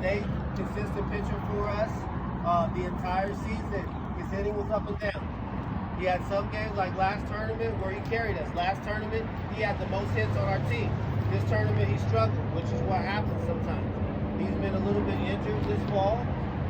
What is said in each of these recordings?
They consistent pitcher for us the entire season. His hitting was up and down. He had some games like last tournament where he carried us. Last tournament, he had the most hits on our team. This tournament, he struggled, which is what happens sometimes. He's been a little bit injured this fall,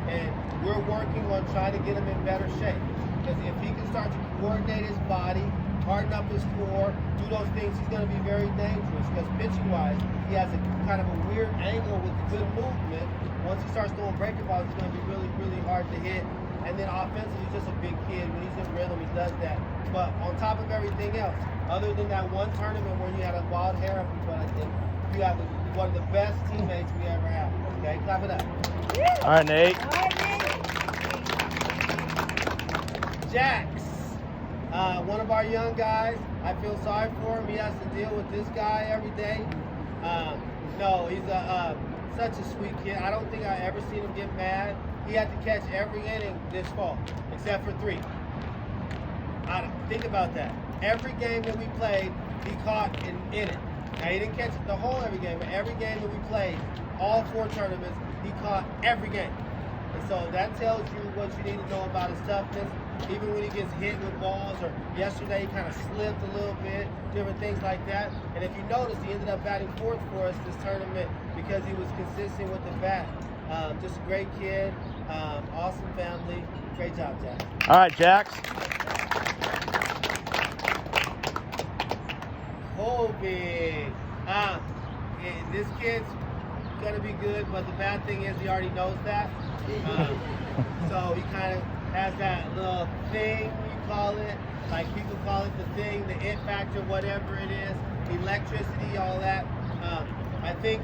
and we're working on trying to get him in better shape. Because if he can start to coordinate his body, harden up his core, do those things, he's going to be very dangerous. Because pitching-wise, he has a kind of a weird angle with good movement. Once he starts throwing breaking balls, it's going to be really, really hard to hit. And then offensively, he's just a big kid. When he's in rhythm, he does that. But on top of everything else, other than that one tournament where you had a wild hair up in front, I think you have one of the best teammates we ever have. Okay, clap it up. All right, Nate. Jax, one of our young guys. I feel sorry for him. He has to deal with this guy every day. No, he's such a sweet kid. I don't think I ever seen him get mad. He had to catch every inning this fall, except for 3. Think about that. Every game that we played, he caught an inning. Now, he didn't catch the whole every game, but every game that we played, all 4 tournaments, he caught every game. And so that tells you what you need to know about his toughness. Even when he gets hit with balls, or yesterday he kind of slipped a little bit, different things like that. And if you notice, he ended up batting 4th for us this tournament because he was consistent with the bat. Just a great kid, awesome family. Great job, Jax. All right, Jax. Colby. This kid's gonna be good, but the bad thing is he already knows that. So he kind of has that little thing, you call it, like people call it the thing, the it factor, whatever it is, electricity, all that. I think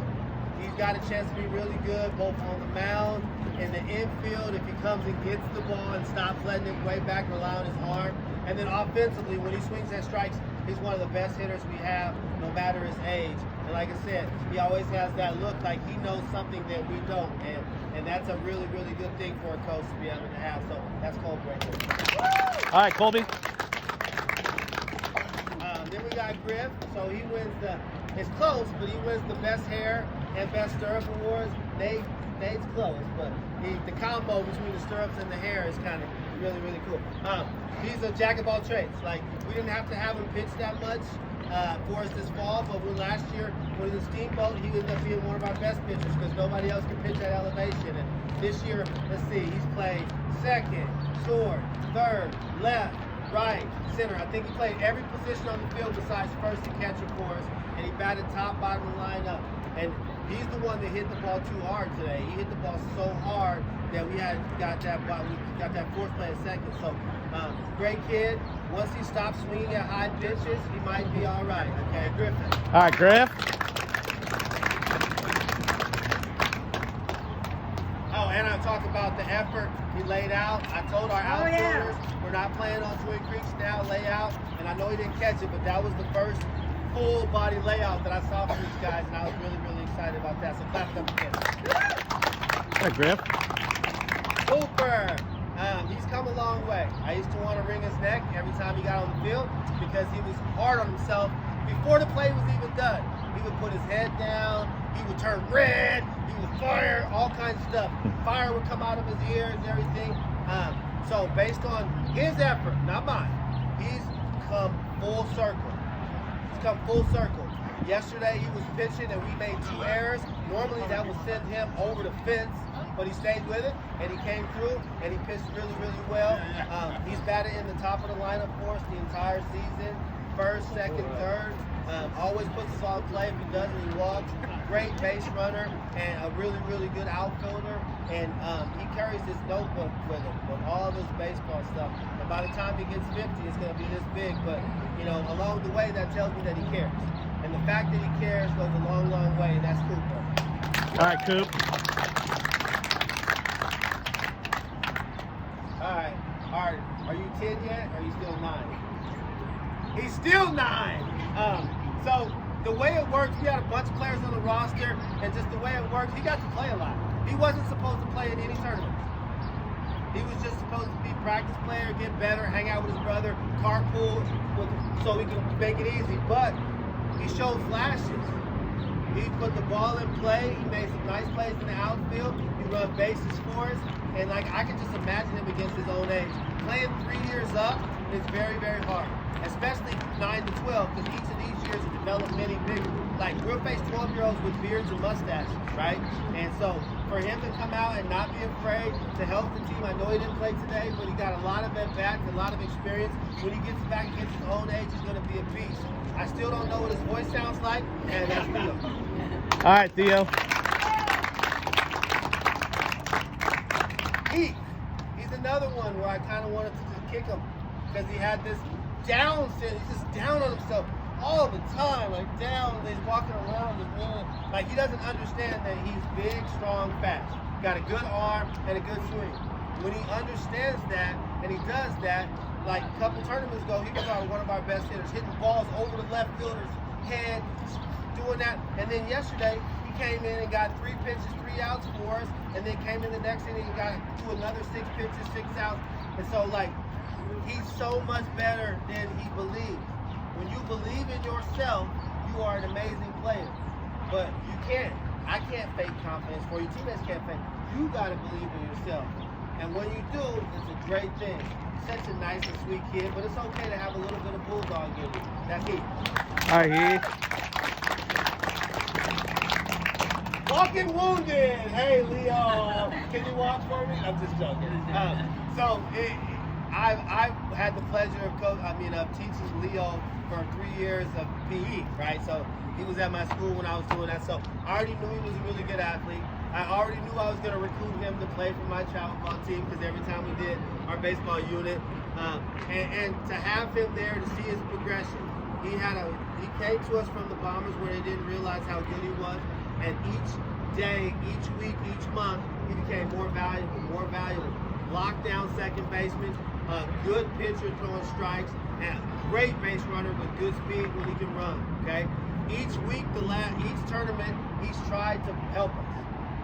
he's got a chance to be really good, both on the mound, in the infield, if he comes and gets the ball and stops letting it way back, rely on his arm. And then offensively, when he swings and strikes, he's one of the best hitters we have, no matter his age. And like I said, he always has that look like he knows something that we don't. And that's a really, really good thing for a coach to be able to have. So that's Colby right there. All right, Colby. Then we got Griff. So he wins it's close, but he wins the best hair and best stirrup awards. Nate's close, but the combo between the stirrups and the hair is kind of really, really cool. He's a jack of all trades. Like, we didn't have to have him pitch that much for us this fall, but last year, with the Steamboat, he ended up being one of our best pitchers because nobody else can pitch at elevation. And this year, let's see, he's played second, short, third, left, right, center. I think he played every position on the field besides first and catcher for us, and he batted top, bottom of the lineup. And he's the one that hit the ball too hard today. He hit the ball so hard that we got that force play at second. So great kid. Once he stops swinging at high pitches, he might be all right. Okay, Griffen. All right, Griff. Oh, and I talk about the effort he laid out. I told our outfielders we're not playing on Twin Creeks now, layout. And I know he didn't catch it, but that was the first full body layout that I saw from these guys, and I was really, really excited about that. So clap it up again. All right, Griff. Cooper. He's come a long way. I used to want to wring his neck every time he got on the field because he was hard on himself before the play was even done. He would put his head down, he would turn red, he would fire, all kinds of stuff. Fire would come out of his ears and everything. So based on his effort, not mine, he's come full circle. He's come full circle. Yesterday he was pitching and we made 2 errors. Normally that would send him over the fence, but he stayed with it and he came through and he pitched really, really well. He's batted in the top of the lineup for us the entire season. First, second, third. Always puts us on play. If he doesn't, he walks. Great base runner and a really, really good outfielder. And he carries this notebook with him with all of his baseball stuff. And by the time he gets 50, it's going to be this big. But, you know, along the way, that tells me that he cares. And the fact that he cares goes a long, long way, and that's Cooper. All right, Coop. All right. Are you 10 yet, or are you still 9? He's still 9. So the way it works, we had a bunch of players on the roster, and just the way it works, he got to play a lot. He wasn't supposed to play in any tournament. He was just supposed to be a practice player, get better, hang out with his brother, carpool, so he can make it easy. But he showed flashes. He put the ball in play. He made some nice plays in the outfield. He run bases for us. And like I can just imagine him against his own age. Playing 3 years up is very, very hard. Especially 9 to 12, because each of these years develop many bigger. Like we'll face 12-year-olds with beards and mustaches, right? And so for him to come out and not be afraid to help the team, I know he didn't play today, but he got a lot of at-bats, a lot of experience. When he gets back against his own age, he's going to be a beast. I still don't know what his voice sounds like, and that's Theo. All right, Theo. Heath, he's another one where I kind of wanted to just kick him because he had this down sit. He's just down on himself all the time, like down. He's walking around like he doesn't understand that he's big, strong, fast. Got a good arm and a good swing. When he understands that and he does that, like a couple tournaments ago, he was one of our best hitters, hitting balls over the left fielder's head, doing that. And then yesterday, he came in and got 3 pitches, 3 outs for us, and then came in the next inning and got to another 6 pitches, 6 outs. And so, like, he's so much better than he believes. When you believe in yourself, you are an amazing player. But you can't. I can't fake confidence for you. Teammates can't fake. You got to believe in yourself. And when you do, it's a great thing. Such a nice and sweet kid, but it's okay to have a little bit of bulldog in you. That's Heath. All right, Heath. Walking wounded. Hey, Leo. Can you walk for me? I'm just joking. I've had the pleasure of teaching Leo for 3 years of PE, right? So he was at my school when I was doing that. So I already knew he was a really good athlete. I already knew I was going to recruit him to play for my travel ball team because every time we did our baseball unit, and to have him there to see his progression, he came to us from the Bombers where they didn't realize how good he was, and each day, each week, each month, he became more valuable, more valuable. Lockdown second baseman, good pitcher throwing strikes, and great base runner with good speed when he can run. Okay, each week, each tournament, he's tried to help us.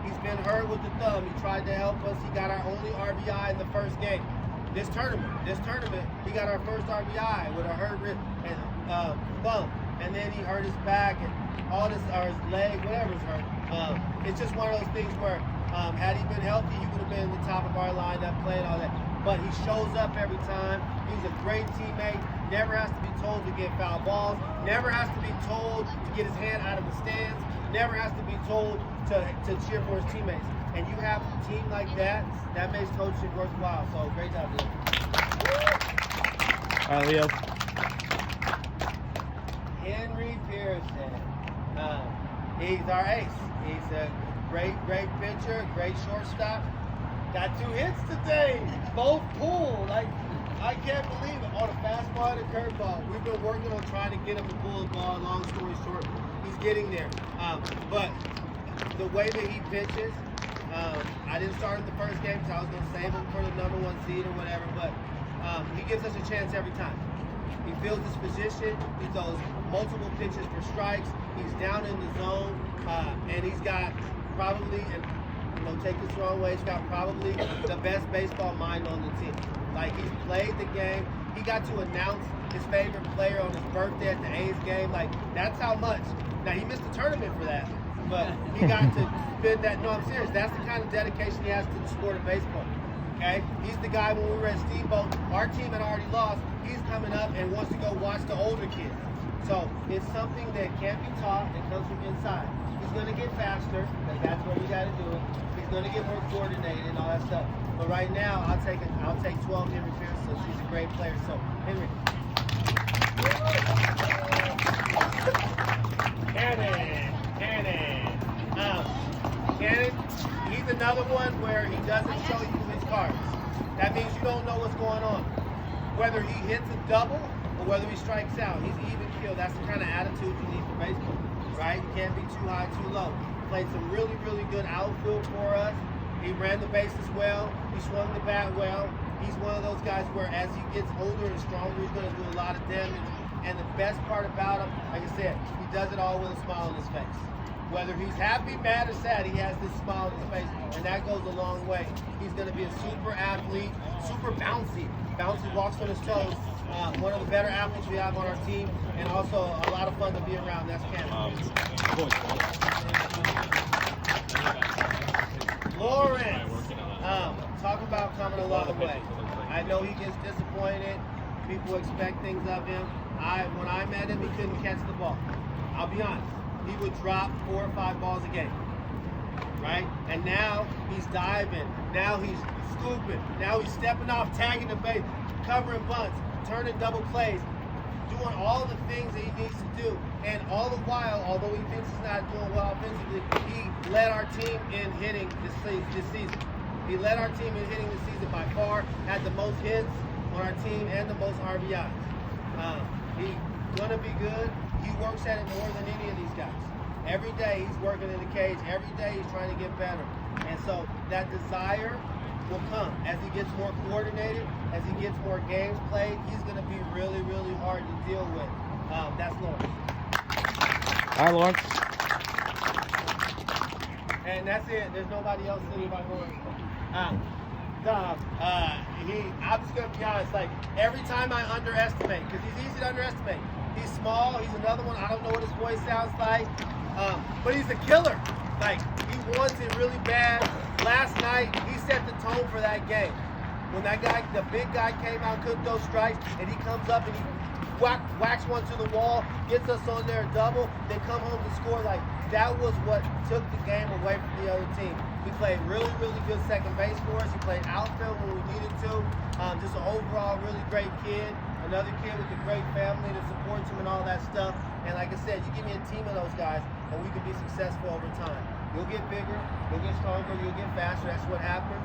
He's been hurt with the thumb. He tried to help us. He got our only RBI in the first game. This tournament, he got our first RBI with a hurt wrist and thumb, and then he hurt his back and all this, or his leg, whatever's hurt. It's just one of those things where, had he been healthy, he would have been the top of our lineup, playing all that. But he shows up every time. He's a great teammate. Never has to be told to get foul balls. Never has to be told to get his hand out of the stands. Never has to be told to cheer for his teammates. And you have a team like that, that makes coaching worthwhile. So great job, Leo. All right, Leo. Henry Pearson. He's our ace. He's a great pitcher, great shortstop. Got 2 hits today, both pulled. Like, I can't believe it. On a fastball and a curveball. We've been working on trying to get him to pull the ball. Long story short, he's getting there. But the way that he pitches, I didn't start in the first game because I was going to save him for the #1 seed or whatever. But he gives us a chance every time. He feels his position. He throws multiple pitches for strikes. He's down in the zone, and he's got probably, and take this the wrong way, he's got probably the best baseball mind on the team. Like, he's played the game. He got to announce his favorite player on his birthday at the A's game. Like, that's how much. Now, he missed the tournament for that, but he got to spend that. No, I'm serious. That's the kind of dedication he has to the sport of baseball. Okay? He's the guy when we were at Steamboat, our team had already lost. He's coming up and wants to go watch the older kids. So it's something that can't be taught. It comes from inside. He's going to get faster, because that's what we got to do. He's going to get more coordinated and all that stuff. But right now, I'll take 12 Henry Pearson. He's a great player. So, Henry. Kanon, he's another one where he doesn't show you his cards. That means you don't know what's going on. Whether he hits a double or whether he strikes out, he's even killed. That's the kind of attitude you need for baseball, right? You can't be too high, too low. Played some really, really good outfield for us. He ran the bases well. He swung the bat well. He's one of those guys where as he gets older and stronger, he's going to do a lot of damage. And the best part about him, like I said, he does it all with a smile on his face. Whether he's happy, mad, or sad, he has this smile on his face, and that goes a long way. He's going to be a super athlete, super bouncy. Bouncy, walks on his toes, one of the better athletes we have on our team, and also a lot of fun to be around. That's Kanon. Lorence, talk about coming a long way. I know he gets disappointed. People expect things of him. When I met him, he couldn't catch the ball. I'll be honest. He would drop 4 or 5 balls a game, right? And now he's diving. Now he's scooping. Now he's stepping off, tagging the base, covering bunts, turning double plays, doing all the things that he needs to do. And all the while, although he thinks he's not doing well offensively, he led our team in hitting this season. He led our team in hitting this season by far, had the most hits on our team and the most RBIs. He's gonna be good. He works at it more than any of these guys. Every day he's working in the cage. Every day he's trying to get better. And so that desire will come as he gets more coordinated, as he gets more games played. He's going to be really, really hard to deal with. That's Lorence. All right, Lorence. And that's it. There's nobody else sitting by Lorence. I'm just going to be honest. Like, every time I underestimate, because he's easy to underestimate. He's small. He's another one. I don't know what his voice sounds like. But he's a killer. Like, he wants it really bad. Last night, he set the tone for that game. When that guy, the big guy came out, couldn't throw strikes, and he comes up and he whacks one to the wall, gets us on their double, they come home to score. Like, that was what took the game away from the other team. He played really, really good second base for us. He played outfield when we needed to. Just an overall really great kid. Another kid with a great family that supports him and all that stuff. And like I said, you give me a team of those guys, and we can be successful over time. You'll get bigger, you'll get stronger, you'll get faster. That's what happens.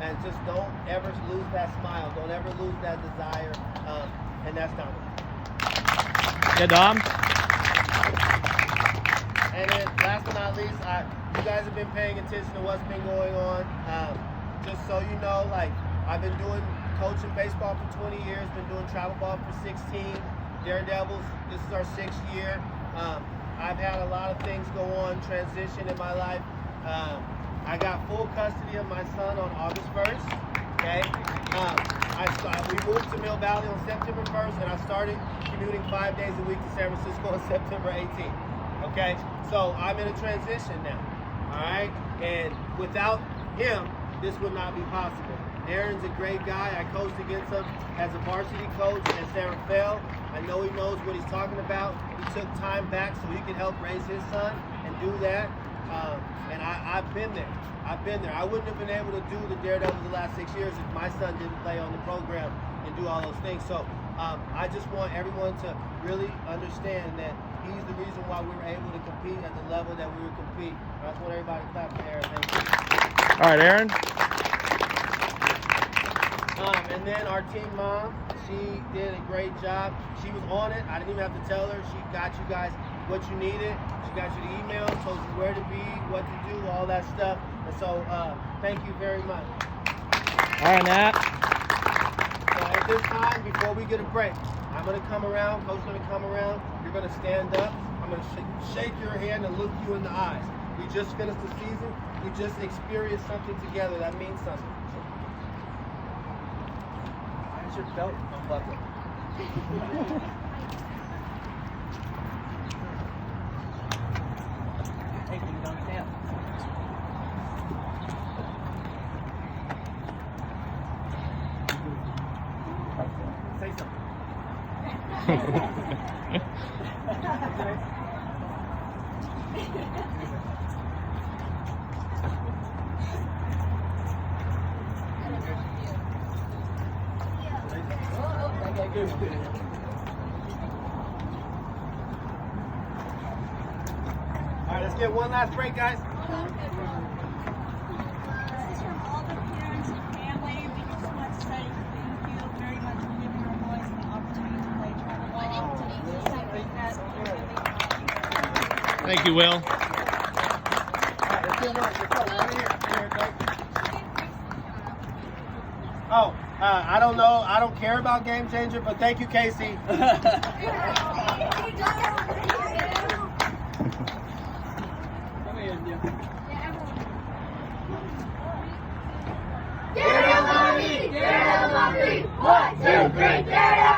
And just don't ever lose that smile. Don't ever lose that desire. And that's Dominic. Yeah, Dom. And then last but not least, you guys have been paying attention to what's been going on. Just so you know, like, I've been coaching baseball for 20 years, been doing travel ball for 16. Daredevils, this is our 6th year. I've had a lot of things go on, transition in my life. I got full custody of my son on August 1st, okay? We moved to Mill Valley on September 1st, and I started commuting 5 days a week to San Francisco on September 18th, okay? So I'm in a transition now, all right? And without him, this would not be possible. Aaron's a great guy. I coached against him as a varsity coach at San Rafael. I know he knows what he's talking about. He took time back so he could help raise his son and do that. And I've been there. I wouldn't have been able to do the Daredevils the last 6 years if my son didn't play on the program and do all those things. So I just want everyone to really understand that he's the reason why we were able to compete at the level that we were competing. I just want everybody to clap for Aaron. Thank you. All right, Aaron. And then our team mom, she did a great job. She was on it. I didn't even have to tell her. She got you guys what you needed. She got you the email, told you where to be, what to do, all that stuff. And so, thank you very much. All right, Nhat. So at this time, before we get a break, I'm going to come around. Coach's going to come around. You're going to stand up. I'm going to shake your hand and look you in the eyes. We just finished the season. We just experienced something together. That means something. Where's your belt unbuckled? Hey, you don't stand. Say something. All right, let's get one last break, guys. This is from all the parents and family. We just want to say thank you very much for giving our boys the opportunity to play travel ball. Thank you, Will. All right, let's get one. Oh, I don't know. I don't care about Game Changer, but thank you, Casey. Daredevils on me! Daredevils on me! 1, 2, 3, Daredevils!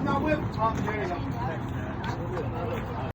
y'all whip. Oh, there you go.